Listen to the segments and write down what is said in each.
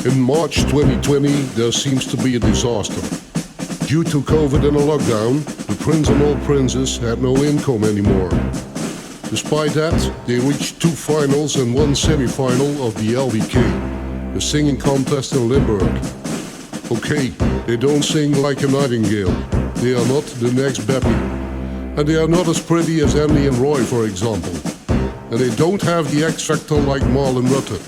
In March 2020, there seems to be a disaster. Due to COVID and a lockdown, the prince and all princes had no income anymore. Despite that, they reached 2 finals and 1 semi-final of the LBK, the singing contest in Limburg. Okay, they don't sing like a nightingale. They are not the next Beppie. And they are not as pretty as Andy and Roy, for example. And they don't have the X Factor like Marlon Rutte.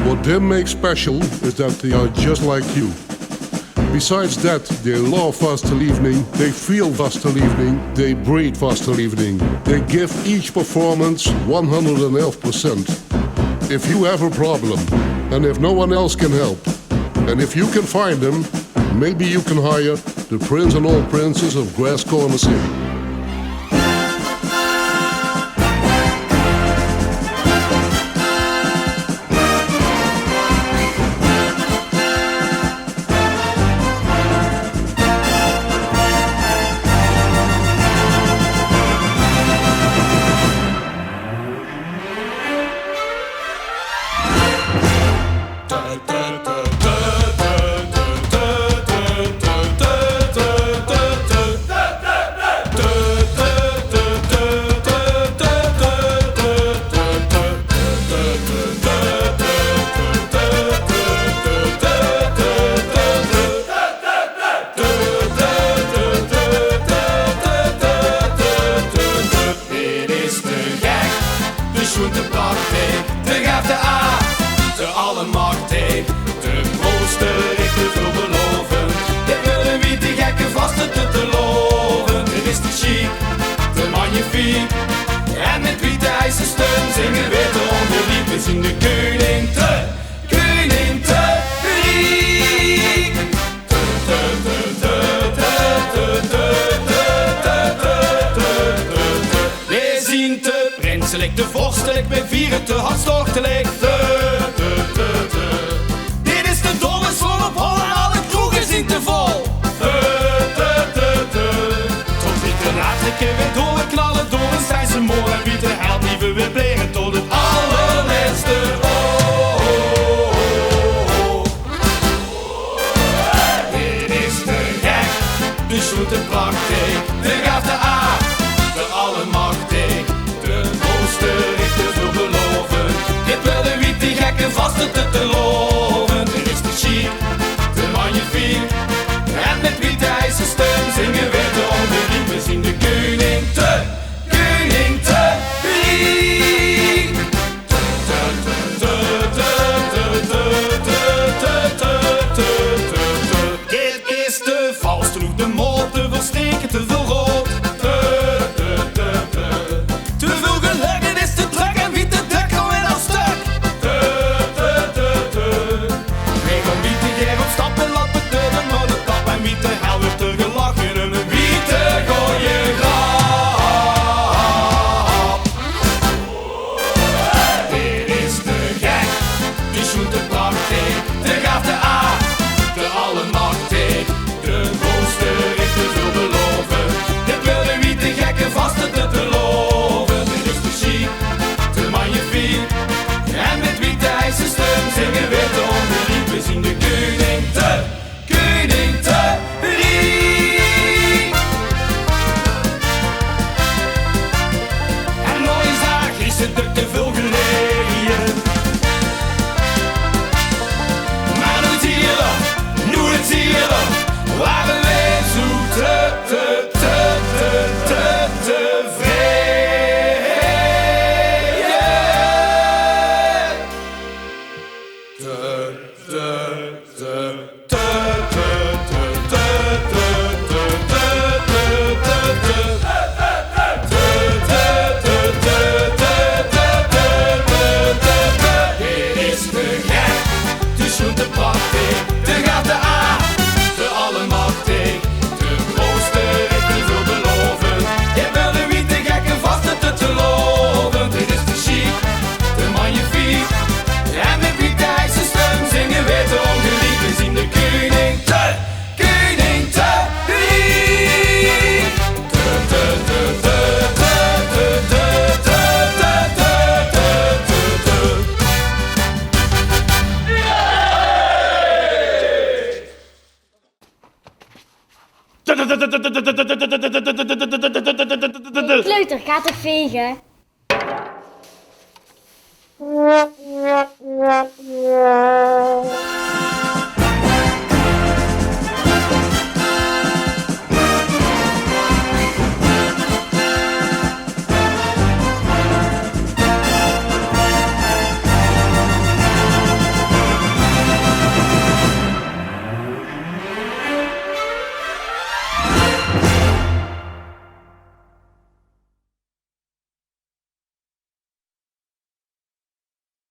What them makes special is that they are just like you. Besides that, they love Vastelavning, they feel Vastelavning, they breathe Vastelavning. They give each performance 111%. If you have a problem, and if no one else can help, and if you can find them, maybe you can hire the Prince and all Princes of Grass Corner City. En met witte ijzersteun zingen witte onderliep. We zien de koning te riek. We zien te prinselijk, te vorstelijk, we vieren te hartstochtelijk. Dit is de dolle zon op hol en alle kroegen zien te vol. Tot witte nachtelijke weer doorknallen door een Stijnse moor. En witte held die we weer plegen tot het allerlaatste. Dit is te gek, de zoete praktijk. De gaaf de aard, de allemachtig. De mooiste heeft te veel beloven. Dit wil de witte gekke vaste te loven. Dit is te chic, te magnifiek. En met witte ijzersteun zingen we de onderliep. We zien de koning te riek. Dit is te vals, te de mol, te veel steken, te veel rood. Te veel geluk, het is te druk en witte duk gaan we dan stuk. We gaan witte geer op stap en laat betuigen, maar de tap en witte hel wordt er gelachen. En een Kleuter, ga toch vegen?